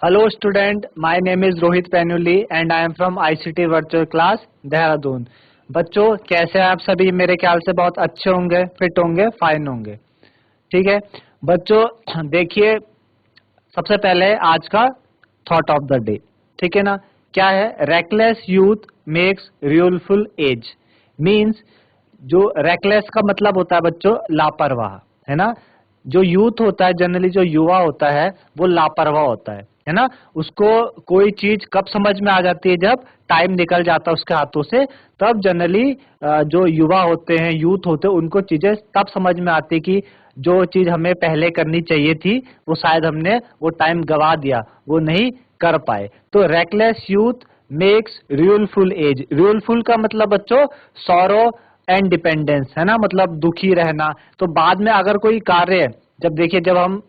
Hello student, my name is Rohit Penuli and I am from ICT Virtual Class Dehradun. बच्चों कैसे हैं आप सभी? मेरे ख्याल से बहुत अच्छे होंगे, फिट होंगे, फाइन होंगे। ठीक है बच्चों, देखिए सबसे पहले आज का थॉट ऑफ द डे, ठीक है ना? क्या है? Reckless youth makes rueful age. Means जो रेकलेस का मतलब होता है बच्चों लापरवाह, है ना? जो यूथ होता है, जनरली जो युवा होता है वो लापरवाह होता है ना? उसको कोई चीज कब समझ में आ जाती है? जब टाइम निकल जाता है उसके हाथों से, तब जनरली जो युवा होते हैं, यूथ होते हैं, उनको चीजें तब समझ में आती है कि जो चीज हमें पहले करनी चाहिए थी वो शायद हमने वो टाइम गवा दिया, वो नहीं कर पाए। तो reckless youth makes rueful as. रियूलफुल का मतलब बच्चों सॉरो एंड डिपेंडेंस, है ना? मतलब दुखी रहना। तो बाद में अगर कोई कार्य, जब देखिए जब हम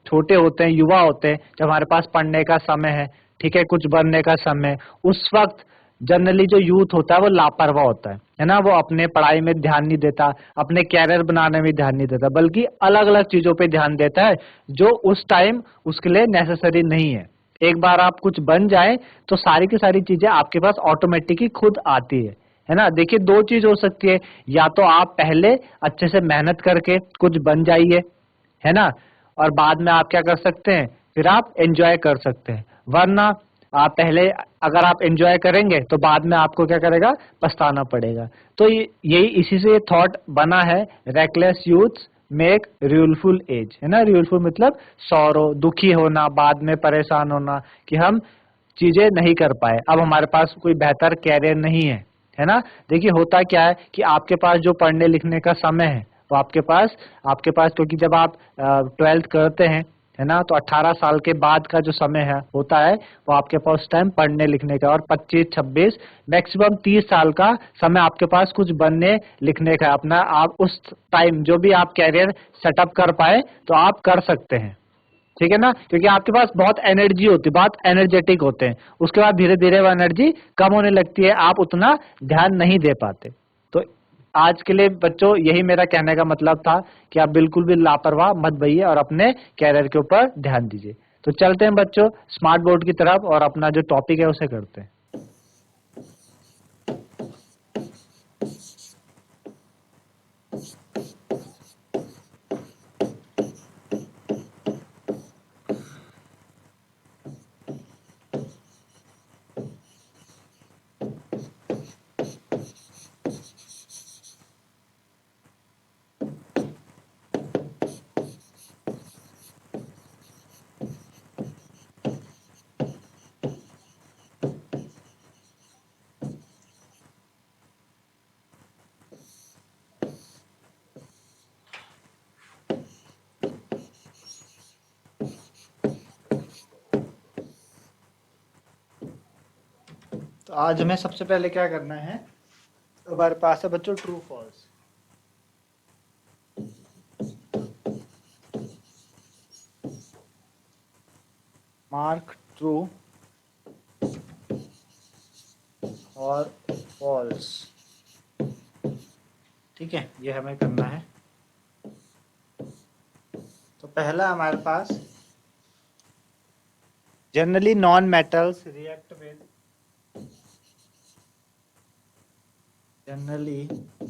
छोटे होते हैं, युवा होते हैं, जब हमारे पास पढ़ने का समय है, ठीक है, कुछ बनने का समय, उस वक्त जनरली जो यूथ होता है वो लापरवाह होता है ना? वो अपने पढ़ाई में ध्यान नहीं देता, अपने कैरियर बनाने में ध्यान नहीं देता, बल्कि अलग अलग चीजों पे ध्यान देता है जो उस टाइम उसके लिए नेसेसरी नहीं है। एक बार आप कुछ बन जाए तो सारी की सारी चीजें आपके पास ऑटोमेटिकली खुद आती है ना? देखिए दो चीज हो सकती है, या तो आप पहले अच्छे से मेहनत करके कुछ बन जाइए, है ना? और बाद में आप क्या कर सकते हैं? फिर आप एंजॉय कर सकते हैं। वरना आप पहले अगर आप एंजॉय करेंगे तो बाद में आपको क्या करेगा? पछताना पड़ेगा। तो यही इसी से थॉट बना है, रेकलेस यूथ मेक रियूलफुल एज, है ना? रियूलफुल मतलब सॉरो, दुखी होना, बाद में परेशान होना कि हम चीजें नहीं कर पाए, अब हमारे पास कोई बेहतर कैरियर नहीं है ना? देखिए होता क्या है कि आपके पास जो पढ़ने लिखने का समय है वो आपके पास क्योंकि जब आप 12th करते हैं, है ना, तो 18 साल के बाद का जो समय है होता है वो आपके पास टाइम पढ़ने लिखने का, और 25-26 मैक्सिमम 30 साल का समय आपके पास कुछ बनने लिखने का अपना। आप उस टाइम जो भी आप कैरियर सेटअप कर पाए तो आप कर सकते हैं, ठीक है ना? क्योंकि आपके पास बहुत एनर्जी होती है, बहुत एनर्जेटिक होते हैं। उसके बाद धीरे धीरे वो एनर्जी कम होने लगती है, आप उतना ध्यान नहीं दे पाते। तो आज के लिए बच्चों यही मेरा कहने का मतलब था कि आप बिल्कुल भी लापरवाह मत बनिए और अपने कैरियर के ऊपर ध्यान दीजिए। तो चलते हैं बच्चों स्मार्ट बोर्ड की तरफ और अपना जो टॉपिक है उसे करते हैं। तो आज हमें सबसे पहले क्या करना है, हमारे पास है बच्चों ट्रू फॉल्स। मार्क ट्रू और फॉल्स, ठीक है, ये हमें करना है। तो पहला हमारे पास generally non metals react with generally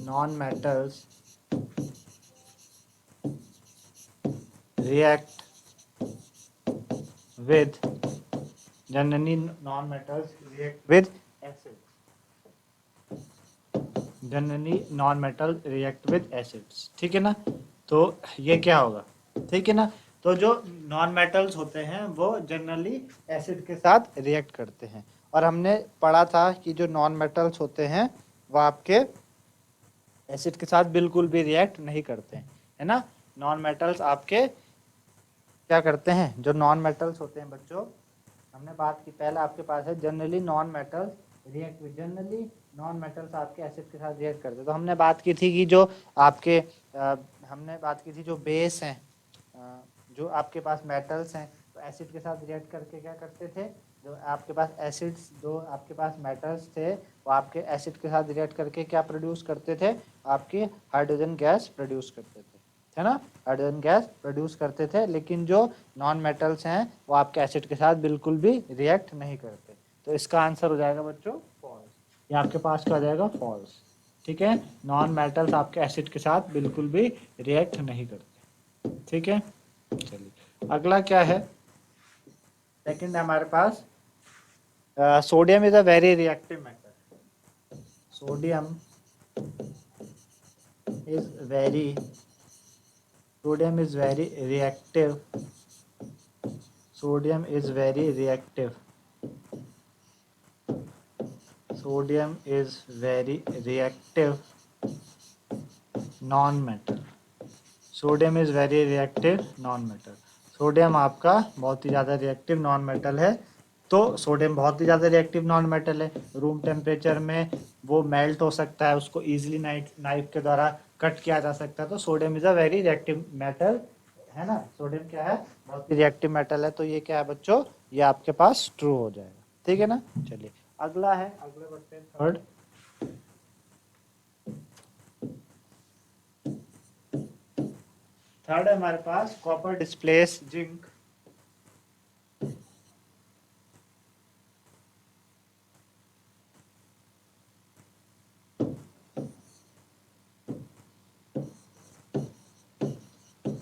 non-metals react with generally non-metals react with acids, generally non-metal react with acids, ठीक है ना? तो ये क्या होगा, ठीक है ना? तो जो नॉन मेटल्स होते हैं वो जनरली एसिड के साथ रिएक्ट करते हैं, और हमने पढ़ा था कि जो नॉन मेटल्स होते हैं वो आपके एसिड के साथ बिल्कुल भी रिएक्ट नहीं करते हैं, है ना? नॉन मेटल्स आपके क्या करते हैं? जो नॉन मेटल्स होते हैं बच्चों, हमने बात की पहले आपके पास है generally non metals react with, generally non metals आपके एसिड के साथ रिएक्ट करते हैं। तो हमने बात की थी कि जो आपके हमने बात की थी जो बेस हैं, जो आपके पास मेटल्स हैं, तो एसिड के साथ रिएक्ट करके क्या करते थे? जो आपके पास एसिड्स, जो आपके पास मेटल्स थे, वो आपके एसिड के साथ रिएक्ट करके क्या प्रोड्यूस करते थे? आपकी हाइड्रोजन गैस प्रोड्यूस करते थे, है ना, हाइड्रोजन गैस प्रोड्यूस करते थे, लेकिन जो नॉन मेटल्स हैं वो आपके एसिड के साथ बिल्कुल भी रिएक्ट नहीं करते। तो इसका आंसर हो जाएगा बच्चों फॉल्स। ये आपके पास क्या हो जाएगा, फॉल्स। ठीक है, नॉन मेटल्स आपके एसिड के साथ बिल्कुल भी रिएक्ट नहीं करते। ठीक है, चलिए अगला क्या है, सेकंड है हमारे पास sodium is a very reactive metal. Sodium is very sodium is very reactive. Sodium is very reactive. Sodium is very reactive non-metal. Sodium is very reactive non metal. Sodium आपका बहुत ही ज़्यादा रिएक्टिव नॉन मेटल है। तो sodium बहुत ही ज़्यादा reactive non metal है, room temperature में वो मेल्ट हो सकता है, उसको इजीली नाइफ के द्वारा कट किया जा सकता है। तो sodium is a very reactive metal, है ना। सोडियम क्या है, बहुत ही रिएक्टिव मेटल है। तो ये क्या है बच्चों, ये आपके पास ट्रू हो जाएगा। ठीक है ना, चलिए अगला है, अगले बढ़ते हैं थर्ड। थर्ड है हमारे पास copper displace zinc.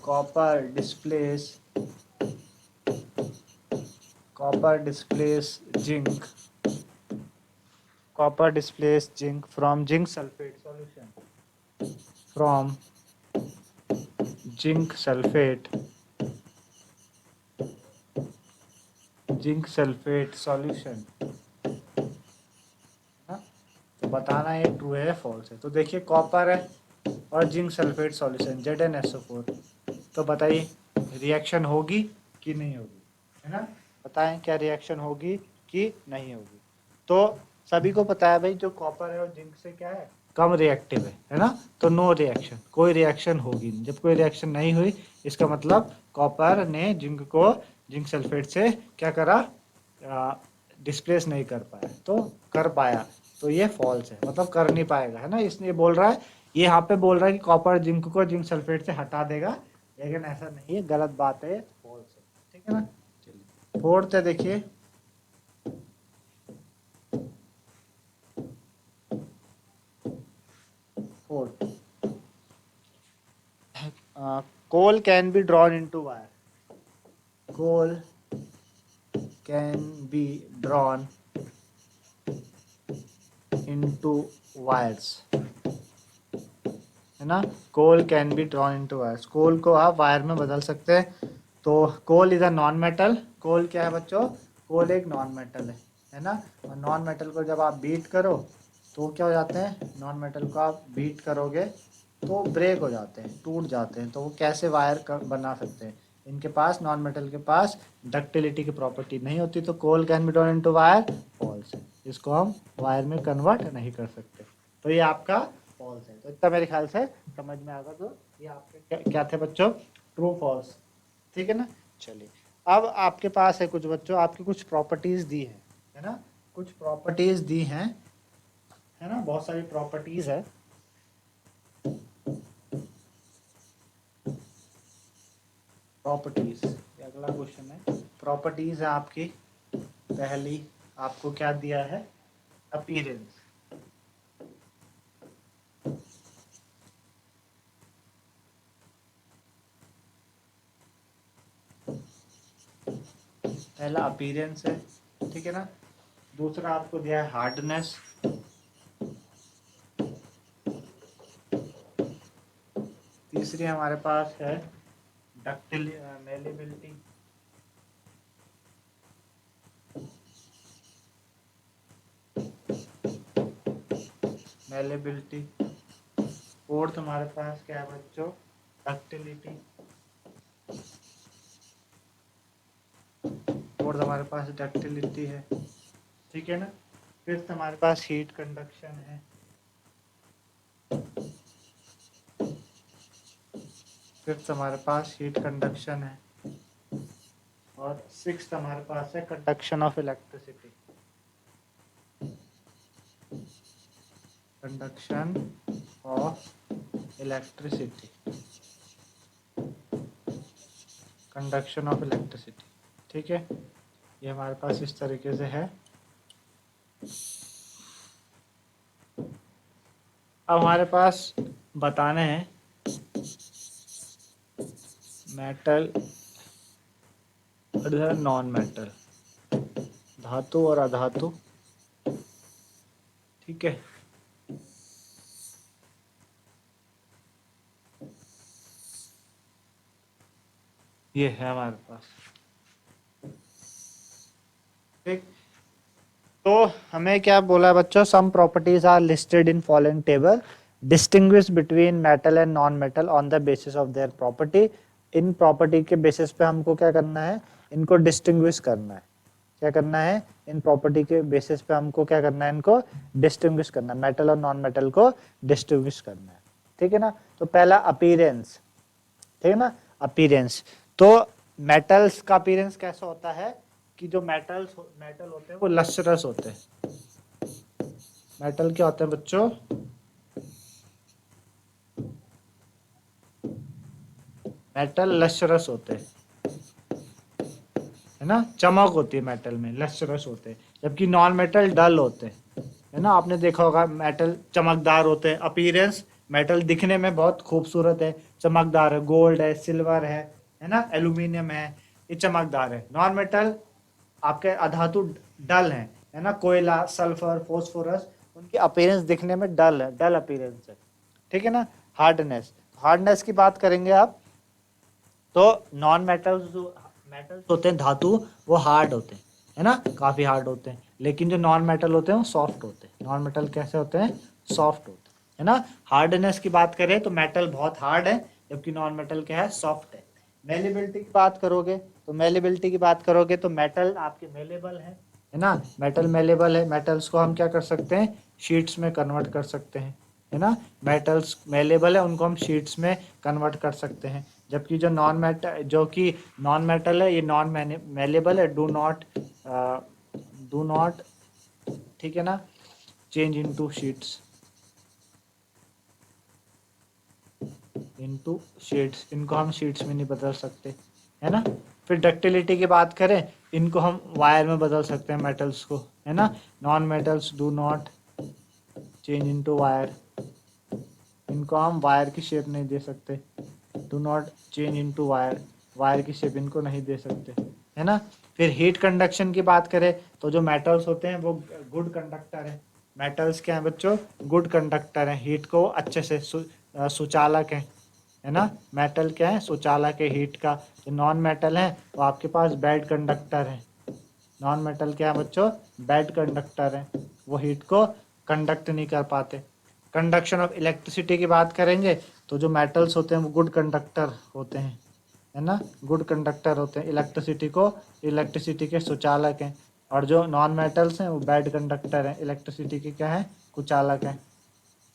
copper displace copper displace zinc copper displace zinc from zinc sulfate solution, from zinc sulfate solution, है ना। तो बताना ये ट्रू है फॉल्स है। तो देखिए कॉपर है और जिंक सल्फेट सॉल्यूशन ZnSO4, तो बताइए रिएक्शन होगी कि नहीं होगी, है ना। बताएं क्या रिएक्शन होगी कि नहीं होगी। तो सभी को पता है भाई जो कॉपर है और जिंक से क्या है, कम रिएक्टिव है ना। तो नो रिएक्शन, कोई रिएक्शन होगी नहीं। जब कोई रिएक्शन नहीं हुई इसका मतलब कॉपर ने जिंक को जिंक सल्फेट से क्या करा, डिस्प्लेस नहीं कर पाया। तो कर पाया, तो ये फॉल्स है, मतलब कर नहीं पाएगा, है ना। इसलिए बोल रहा है, ये यहाँ पे बोल रहा है कि कॉपर जिंक को जिंक सल्फेट से हटा देगा, लेकिन ऐसा नहीं है, गलत बात है, फॉल्स है। ठीक है ना, चलिए फोर्थ है, देखिए fourth, coal can be drawn into wire. Coal can be drawn into wires, है ना। Coal can be drawn into wires, coal को आप वायर में बदल सकते हैं। तो coal is a non metal. Coal क्या है बच्चों, कोल एक नॉन मेटल है ना। और नॉन मेटल को जब आप बीट करो तो क्या हो जाते हैं, नॉन मेटल को आप बीट करोगे तो ब्रेक हो जाते हैं, टूट जाते हैं। तो वो कैसे वायर बना सकते हैं, इनके पास, नॉन मेटल के पास डक्टिलिटी की प्रॉपर्टी नहीं होती। तो coal can be drawn into wire, false है, इसको हम वायर में कन्वर्ट नहीं कर सकते। तो ये आपका फॉल्स है। तो इतना मेरे ख्याल से समझ में आएगा। तो ये आपके क्या थे बच्चों, ट्रू फॉल्स। ठीक है ना, चलिए अब आपके पास है कुछ बच्चों, आपकी कुछ प्रॉपर्टीज दी है ना, कुछ प्रॉपर्टीज दी हैं, है ना, बहुत सारी प्रॉपर्टीज है। प्रॉपर्टीज, ये अगला क्वेश्चन है। प्रॉपर्टीज है आपकी, पहली आपको क्या दिया है, अपीयरेंस। पहला अपीयरेंस है, ठीक है ना। दूसरा आपको दिया है हार्डनेस। तीसरी हमारे पास है मेलेबिलिटी। मेलेबिलिटी। फोर्थ हमारे पास क्या है बच्चों, डक्टिलिटी। फोर्थ हमारे पास डक्टिलिटी है, ठीक है ना। फिफ्थ हमारे पास हीट कंडक्शन है। फिफ्थ हमारे पास हीट कंडक्शन है। और सिक्स्थ हमारे पास है conduction of electricity. Conduction of electricity. Conduction of electricity. ठीक है, ये हमारे पास इस तरीके से है। अब हमारे पास बताने हैं मेटल और नॉन मेटल, धातु और अधातु। ठीक है, ये है हमारे पास। ठीक, तो हमें क्या बोला है बच्चों, some properties are listed in following table, distinguish between metal and non metal on the basis of their property. इन प्रॉपर्टी के बेसिस पे हमको क्या करना है, इनको डिस्टिंग्विश करना है। क्या करना है, इन प्रॉपर्टी के बेसिस पे हमको क्या करना है, इनको डिस्टिंग्विश करना है, मेटल और नॉन मेटल को डिस्टिंग्विश करना है। ठीक है ना, तो पहला अपीयरेंस, ठीक है ना, अपीयरेंस। तो मेटल्स का अपीयरेंस कैसा होता है कि जो मेटल होते हैं वो लस्ट्रस होते हैं। मेटल क्या होते हैं बच्चों, मेटल लस्ट्रस होते हैं, है ना, चमक होती है मेटल में, लस्ट्रस होते हैं, जबकि नॉन मेटल डल होते हैं। है ना, आपने देखा होगा मेटल चमकदार होते हैं, अपीयरेंस मेटल दिखने में बहुत खूबसूरत है, चमकदार है, गोल्ड है, सिल्वर है ना, एल्यूमिनियम है चमकदार है। नॉन मेटल आपके अधातु डल है ना, कोयला, सल्फर, फास्फोरस, उनकी अपीयरेंस दिखने में डल है, डल अपीयरेंस है। ठीक है ना, हार्डनेस, हार्डनेस की बात करेंगे आप, तो नॉन मेटल्स जो मेटल्स होते हैं, धातु, वो हार्ड होते हैं, है ना, काफी हार्ड होते हैं, लेकिन जो नॉन मेटल होते हैं वो सॉफ्ट होते हैं। नॉन मेटल कैसे होते हैं, सॉफ्ट होते हैं, है ना। हार्डनेस की बात करें तो मेटल बहुत हार्ड है, जबकि नॉन मेटल क्या है, सॉफ्ट है। मेलेबिलिटी की बात करोगे तो मेटल आपके मेलेबल है ना, मेटल मेलेबल है, मेटल्स को हम क्या कर सकते हैं, शीट्स में कन्वर्ट कर सकते हैं, है ना, मेटल्स मेलेबल है, उनको हम शीट्स में कन्वर्ट कर सकते हैं। जबकि जो कि नॉन मेटल है, ये नॉन मेलेबल है, डू नॉट, ठीक है ना, चेंज इनटू शीट्स, इनको हम शीट्स में नहीं बदल सकते, है ना। फिर डक्टिलिटी की बात करें, इनको हम वायर में बदल सकते हैं मेटल्स को, है ना, non metals do not change into wire, इनको हम वायर की शेप नहीं दे सकते, do not change into wire, wire की शेप इनको नहीं दे सकते, है ना। फिर हीट कंडक्शन की बात करें तो जो मेटल्स होते हैं वो गुड कंडक्टर है, मेटल्स क्या है बच्चों, गुड कंडक्टर है, हीट को अच्छे से सुचालक है ना। मेटल क्या है, सुचालक है हीट का। जो नॉन मेटल है वो आपके पास बैड कंडक्टर है, नॉन मेटल क्या है बच्चों, बैड कंडक्टर है, वो हीट को कंडक्ट नहीं कर पाते। कंडक्शन ऑफ इलेक्ट्रिसिटी की बात करेंगे तो जो मेटल्स होते हैं वो गुड कंडक्टर होते हैं, है ना, गुड कंडक्टर होते हैं, इलेक्ट्रिसिटी के सुचालक हैं। और जो नॉन मेटल्स हैं वो बैड कंडक्टर हैं, इलेक्ट्रिसिटी के क्या है, कुचालक हैं।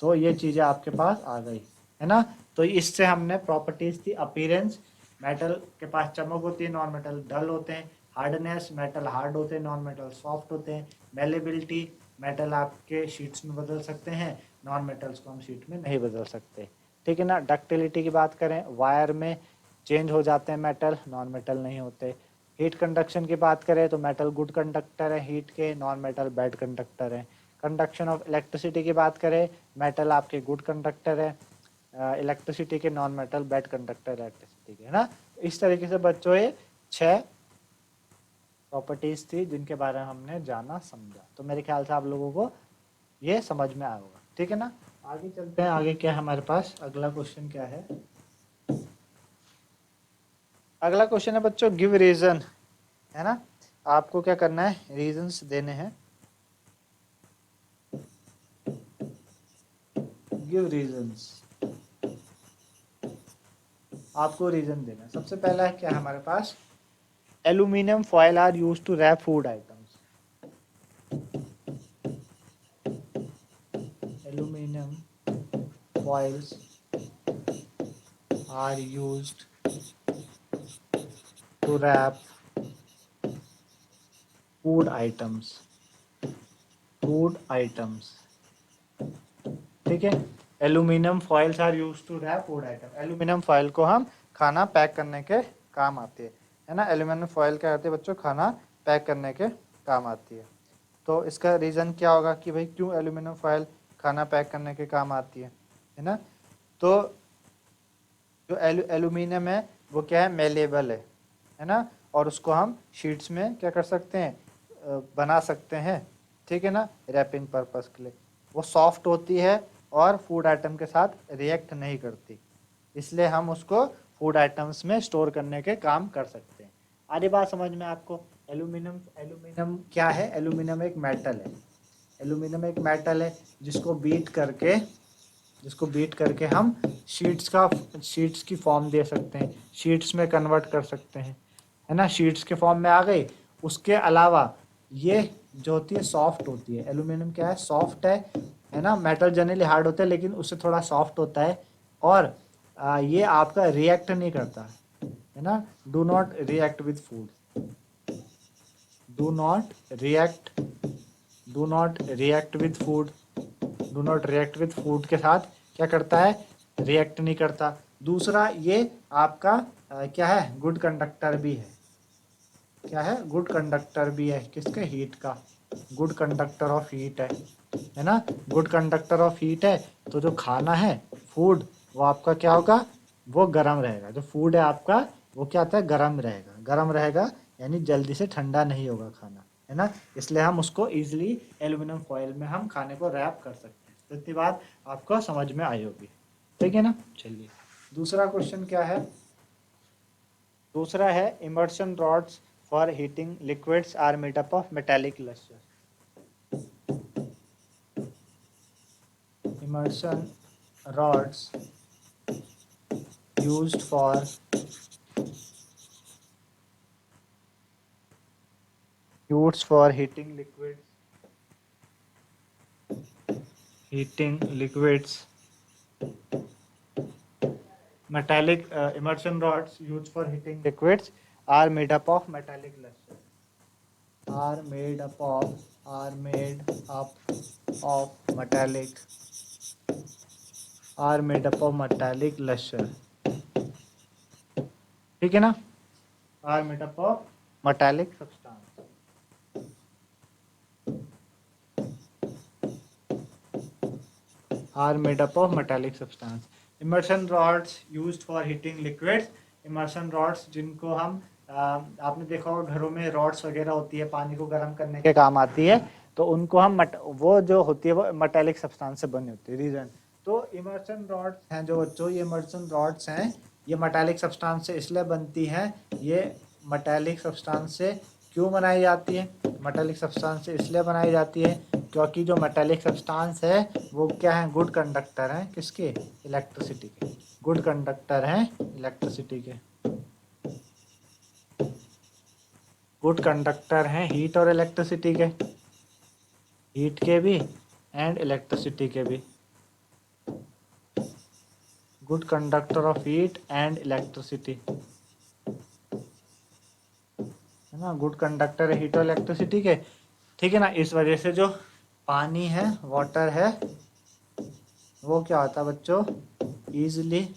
तो ये चीज़ें आपके पास आ गई, है ना। तो इससे हमने प्रॉपर्टीज थी, अपीयरेंस, मेटल के पास चमक होती है, नॉन मेटल डल होते हैं, हार्डनेस, मेटल हार्ड होते हैं, नॉन मेटल सॉफ्ट होते हैं, मेलेबिलिटी, मेटल आपके शीट्स में बदल सकते हैं, नॉन मेटल्स को हम शीट में नहीं बदल सकते। ठीक है ना। डक्टिलिटी की बात करें, वायर में चेंज हो जाते हैं मेटल, नॉन मेटल नहीं होते। हीट कंडक्शन की बात करें तो मेटल गुड कंडक्टर है हीट के, नॉन मेटल बैड कंडक्टर है। कंडक्शन ऑफ इलेक्ट्रिसिटी की बात करें, मेटल आपके गुड कंडक्टर है इलेक्ट्रिसिटी के, non metal bad conductor electricity के, है ना। इस तरीके से बच्चों ये 6 प्रॉपर्टीज थी जिनके बारे में हमने जाना समझा। तो मेरे ख्याल से आप लोगों को ये समझ में आया होगा। ठीक है ना, आगे चलते हैं। आगे क्या है हमारे पास, अगला क्वेश्चन क्या है, अगला क्वेश्चन है बच्चों गिव रीजन, है ना। आपको क्या करना है, रीजंस देने हैं, गिव रीजंस, आपको रीजन देना है। सबसे पहला है क्या हमारे पास, aluminium foil are use to wrap food items, aluminium foils are used to wrap food items, food items, ठीक है। Aluminium foils are use to wrap food item, aluminium foil को हम खाना पैक करने के काम आती है ना। एल्यूमिनियम फॉयल क्या करती है बच्चों, खाना पैक करने के काम आती है। तो इसका रीज़न क्या होगा कि भाई क्यों एल्यूमिनियम फॉयल खाना पैक करने के काम आती है ना। तो जो एल्यूमिनियम है वो क्या है, मेलेबल है ना, और उसको हम शीट्स में क्या कर सकते हैं, बना सकते हैं, ठीक है ना, रैपिंग पर्पस के लिए। वो सॉफ्ट होती है और फूड आइटम के साथ रिएक्ट नहीं करती, इसलिए हम उसको फूड आइटम्स में स्टोर करने के काम कर सकते हैं। आधी बात समझ में आपको। एल्यूमिनियम एल्यूमिनियम क्या है, एल्यूमिनियम एक मेटल है। एल्यूमिनियम एक मेटल है जिसको बीट करके हम शीट्स की फॉर्म दे सकते हैं, शीट्स में कन्वर्ट कर सकते हैं, है ना, शीट्स के फॉर्म में आ गई। उसके अलावा ये जो होती है सॉफ्ट होती है। एल्यूमिनियम क्या है, सॉफ्ट है ना। मेटल जनरली हार्ड होता है लेकिन उससे थोड़ा सॉफ्ट होता है, और ये आपका रिएक्ट नहीं करता है ना। Do not react with food, do not react do not react with food do not react with food के साथ क्या करता है, रिएक्ट नहीं करता। दूसरा ये आपका क्या है, गुड कंडक्टर भी है। क्या है, गुड कंडक्टर भी है, किसके, हीट का। गुड कंडक्टर ऑफ हीट है ना। गुड कंडक्टर ऑफ हीट है, तो जो खाना है, फूड, वो आपका क्या होगा, वो गर्म रहेगा। जो फूड है आपका वो क्या होता है, गर्म रहेगा। गर्म रहेगा यानी जल्दी से ठंडा नहीं होगा खाना, है ना। इसलिए हम उसको इजीली एल्यूमिनियम फॉयल में हम खाने को रैप कर सकते हैं। तो इतनी बात आपको समझ में आई होगी, ठीक है ना। चलिए दूसरा क्वेश्चन क्या है। दूसरा है immersion rods for heating liquids are made up of metallic lustre. Immersion rods used for heating liquids. Metallic immersion rods used for heating liquids are made up of metallic luster. Are made up of metallic metallic luster. ठीक है ना। Are made up of metallic substance. Are made up of metallic substance. Immersion rods used for heating liquids. Immersion rods जिनको हम आपने देखा होगा घरों में रॉड्स वगैरह होती है, पानी को गर्म करने के काम आती है, तो उनको हम वो जो होती है वो मेटालिक सब्सटेंस से बनी होती है। रीजन, तो इमर्शन रॉड्स हैं जो बच्चों, ये इमर्शन रॉड्स हैं, ये मेटालिक सब्सटेंस से इसलिए बनती हैं। ये मेटालिक सब्सटेंस से क्यों बनाई जाती है, मेटालिक सब्सटेंस से इसलिए बनाई जाती है क्योंकि जो मेटालिक सब्सटेंस है वो क्या है, गुड कंडक्टर हैं, किसके, इलेक्ट्रिसिटी के। गुड कंडक्टर हैं इलेक्ट्रिसिटी के। गुड कंडक्टर हैं हीट और इलेक्ट्रिसिटी के, हीट के भी एंड इलेक्ट्रिसिटी के भी। Good conductor of heat and electricity, है ना। गुड कंडक्टर है हीट और इलेक्ट्रिसिटी के, ठीक है ना। इस वजह से जो पानी है, वाटर है, वो क्या होता है बच्चों, ईजिली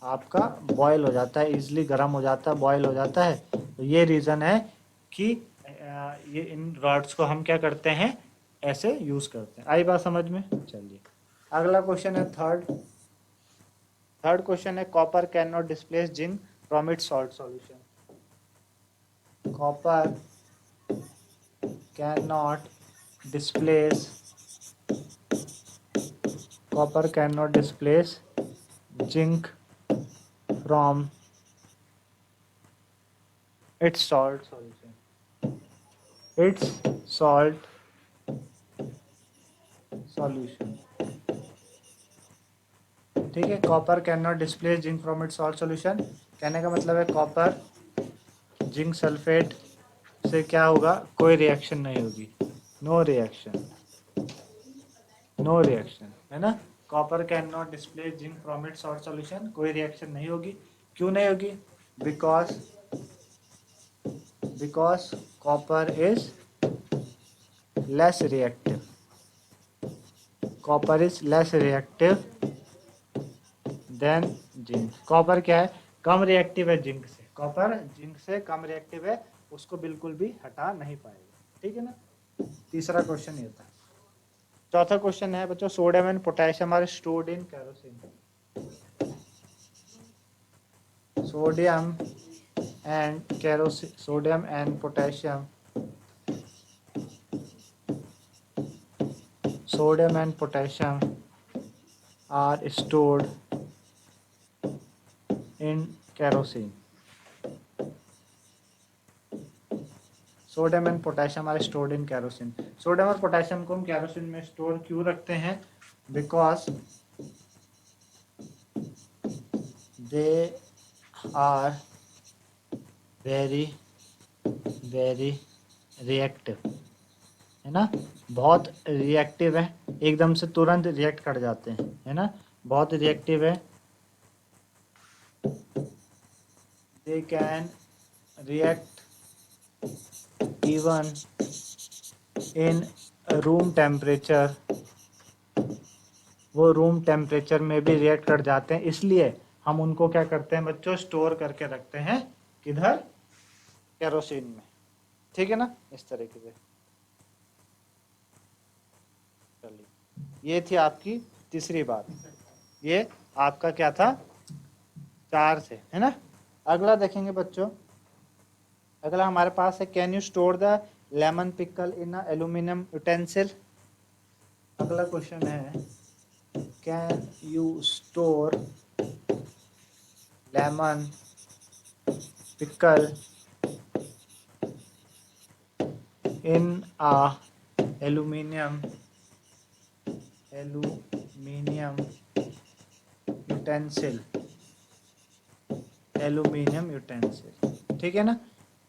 आपका बॉयल हो जाता है, इजीली गर्म हो जाता है, बॉयल हो जाता है। तो ये रीज़न है कि ये इन रॉड्स को हम क्या करते हैं, ऐसे यूज़ करते हैं। आई बात समझ में। चलिए अगला क्वेश्चन है थर्ड क्वेश्चन है copper can not displace zinc from its salt solution. Copper can not displace zinc from its salt solution. ठीक है, copper can not displace zinc from its salt solution. कहने का मतलब है कॉपर जिंक सल्फेट से क्या होगा, कोई रिएक्शन नहीं होगी, नो रिएक्शन, है ना। Copper can not displace zinc from its salt solution, कोई रिएक्शन नहीं होगी। क्यों नहीं होगी, because copper is less reactive. Copper is less reactive than zinc. Copper क्या है, कम रिएक्टिव है जिंक से, कॉपर जिंक से कम रिएक्टिव है, उसको बिल्कुल भी हटा नहीं पाएगा, ठीक है ना। तीसरा क्वेश्चन ये था। चौथा क्वेश्चन है बच्चों, sodium and potassium are stored in kerosene. Sodium and kerosene, sodium and potassium, sodium and potassium are stored in kerosene. Sodium and potassium are stored in kerosene. Sodium और पोटेशियम को हम kerosene में store क्यों रखते हैं? Because they are very very reactive, है ना, बहुत रिएक्टिव है, एकदम से तुरंत रिएक्ट कर जाते हैं, है ना, बहुत रिएक्टिव है। They can react even in room temperature, वो रूम टेम्परेचर में भी रिएक्ट कर जाते हैं, इसलिए हम उनको क्या करते हैं बच्चों, स्टोर करके रखते हैं, किधर? केरोसिन में, ठीक है ना, इस तरीके से। चलिए, ये थी आपकी तीसरी बात, ये आपका क्या था, 4 से, है ना। अगला देखेंगे बच्चों, अगला हमारे पास है, can you store the lemon pickle in a aluminium utensil. अगला क्वेश्चन है, can you store lemon pickle in a aluminium utensil, aluminium utensil, ठीक है ना।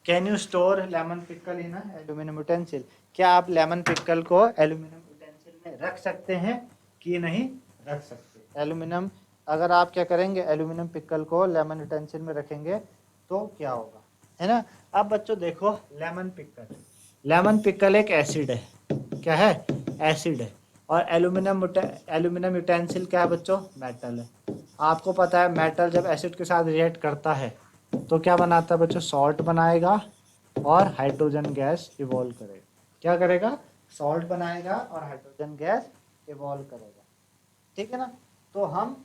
Can you store lemon pickle in aluminium utensil, क्या आप लेमन पिकल को aluminium utensil में रख सकते हैं कि नहीं रख सकते? एल्यूमिनियम, अगर आप क्या करेंगे, एल्यूमिनियम पिकल को लेमन यूटेंसिल में रखेंगे तो क्या होगा, है ना। अब बच्चों देखो, लेमन पिकल एक एसिड है, क्या है? एसिड है। और एल्यूमिनियम यूटेंसिल क्या है बच्चों? मेटल है। आपको पता है मेटल जब एसिड के साथ रिएक्ट करता है तो क्या बनाता है बच्चों? सॉल्ट बनाएगा और हाइड्रोजन गैस इवॉल्व करेगा। क्या करेगा? सॉल्ट बनाएगा और हाइड्रोजन गैस इवॉल्व करेगा, ठीक है ना। तो हम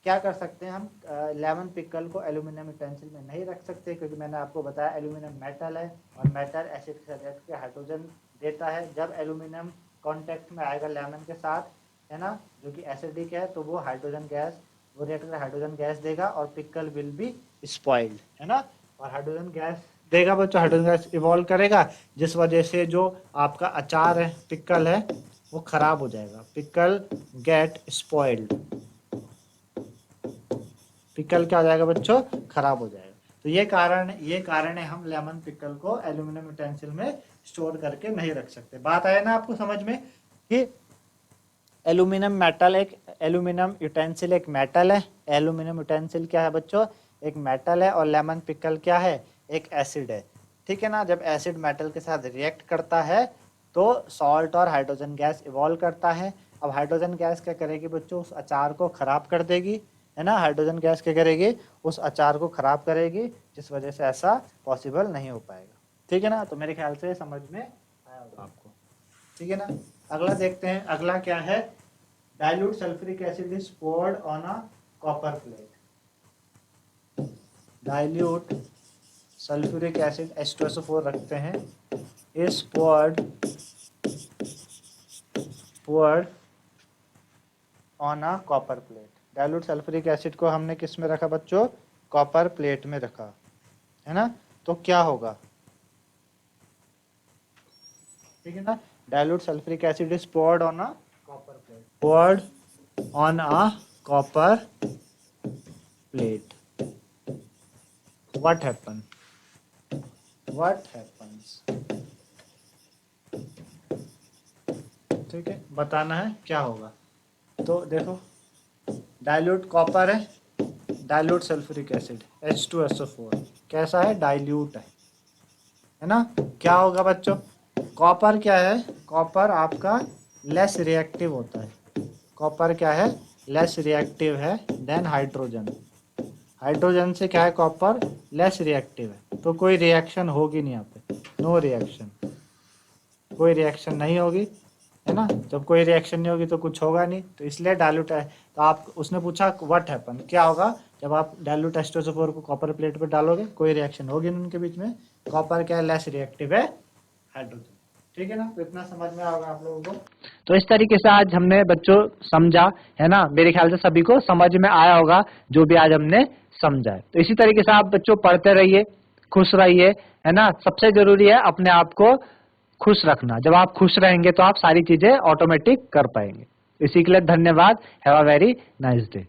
क्या कर सकते हैं, हम लेमन पिकल को एल्यूमिनियम यूटेंसिल में नहीं रख सकते, क्योंकि मैंने आपको बताया एल्यूमिनियम मेटल है और मेटल एसिड के साथ रिएक्ट करके हाइड्रोजन देता है। जब एल्यूमिनियम कांटेक्ट में आएगा लेमन के साथ, है ना, जो कि एसिडिक है, तो वो हाइड्रोजन गैस, वो रिएक्टर में हाइड्रोजन गैस देगा और पिकल विल बी स्पॉइल्ड, है ना। और हाइड्रोजन गैस देगा बच्चों, हाइड्रोजन गैस इवॉल्व करेगा, जिस वजह से जो आपका अचार है, पिकल है, वो खराब हो जाएगा। पिकल गेट स्पॉइल्ड, पिकल क्या हो जाएगा बच्चों? खराब हो जाएगा। तो ये कारण है हम लेमन पिकल को एल्यूमिनियम यूटेंसिल में स्टोर करके नहीं रख सकते। बात आया ना आपको समझ में कि एल्यूमिनियम यूटेंसिल एक मेटल है। एल्यूमिनियम यूटेंसिल क्या है बच्चों? एक मेटल है। और लेमन पिकल क्या है? एक एसिड है, ठीक है ना। जब एसिड मेटल के साथ रिएक्ट करता है तो सॉल्ट और हाइड्रोजन गैस इवॉल्व करता है। अब हाइड्रोजन गैस क्या करेगी बच्चों? उस अचार को खराब कर देगी, है ना। हाइड्रोजन गैस क्या करेगी? उस अचार को खराब करेगी, जिस वजह से ऐसा पॉसिबल नहीं हो पाएगा, ठीक है ना। तो मेरे ख्याल से समझ में आया होगा आपको, ठीक है ना। अगला देखते हैं, अगला क्या है? Dilute sulphuric acid is poured on a copper plate. Dilute sulphuric acid H2SO4 रखते हैं, is poured on a copper plate. Dilute sulphuric acid को हमने किस में रखा बच्चों? कॉपर प्लेट में रखा, है ना। तो क्या होगा, ठीक है ना। Dilute sulphuric acid is poured on a copper plate, poured on a copper plate. what happens, ठीक है, बताना है क्या होगा। तो देखो, डाइल्यूट कॉपर है, डाइल्यूट सल्फ्यूरिक एसिड H2SO4 कैसा है? डाइल्यूट है ना। क्या होगा बच्चों? कॉपर क्या है? कॉपर आपका लेस रिएक्टिव होता है। कॉपर क्या है? लेस रिएक्टिव है देन हाइड्रोजन, हाइड्रोजन से क्या है, कॉपर लेस रिएक्टिव है, तो कोई रिएक्शन होगी नहीं यहाँ पे, नो रिएक्शन, कोई रिएक्शन नहीं होगी, है ना। जब कोई रिएक्शन नहीं होगी तो कुछ होगा नहीं, तो इसलिए डाइल्यूट है। तो आप उसने पूछा व्हाट हैपन, क्या होगा जब आप डाइल्यूट H2SO4 को कॉपर प्लेट पे डालोगे, कोई रिएक्शन होगी नहीं उनके बीच में, कॉपर क्या है, लेस रिएक्टिव है हाइड्रोजन। ठीक है ना, तो इतना समझ में आएगा आप लोगों को। तो इस तरीके से आज हमने बच्चों समझा, है ना। मेरे ख्याल से सभी को समझ में आया होगा जो भी आज हमने समझा है। तो इसी तरीके से आप बच्चों पढ़ते रहिए, खुश रहिए, है ना। सबसे जरूरी है अपने आप को खुश रखना। जब आप खुश रहेंगे तो आप सारी चीजें ऑटोमेटिक कर पाएंगे। इसी के लिए धन्यवाद। Have a very nice day.